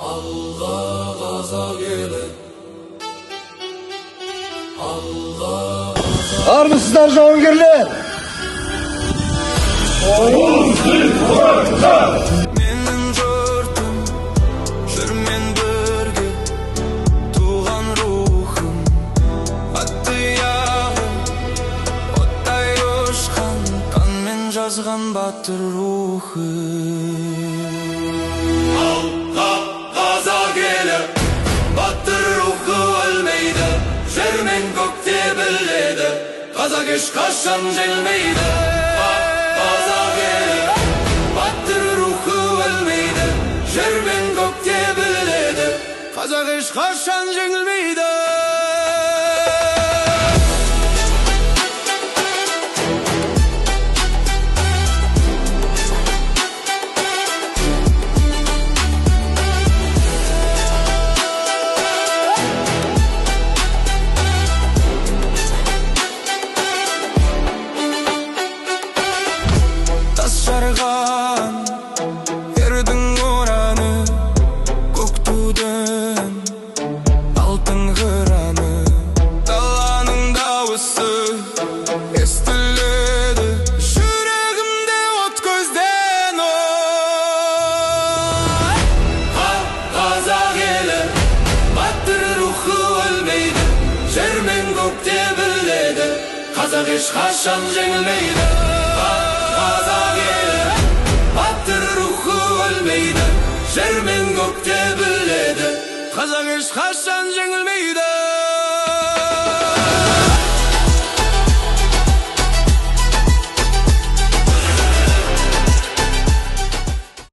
Allah gaza gelir. Allah. Armısızlar jangirler. Menin jörtüm, жүрмен бірге, туған рухым, атты яғым, оттай ұшқан, қанмен жазған батыр рухы. Allah gaza gelir, batır ruhu ölmeydi, жермен көкте біледі, қазақ ешқашан желмейді. Gaza gelir, batır ruhu ölmeydi, жермен көкте біледі, қазақ ешқашан жеңілмейді. Жарған ердің ораны, көк тудың алтын қыраны, даланың дауысы естіледі, жүрегімде от көзден от. Қазақ елі, батыр рухы өлмейді, жермен көкте біледі, қазақ ешқашан жеңілмейді. жермен көкте біледі, қазақ ешқашан жеңілмейді.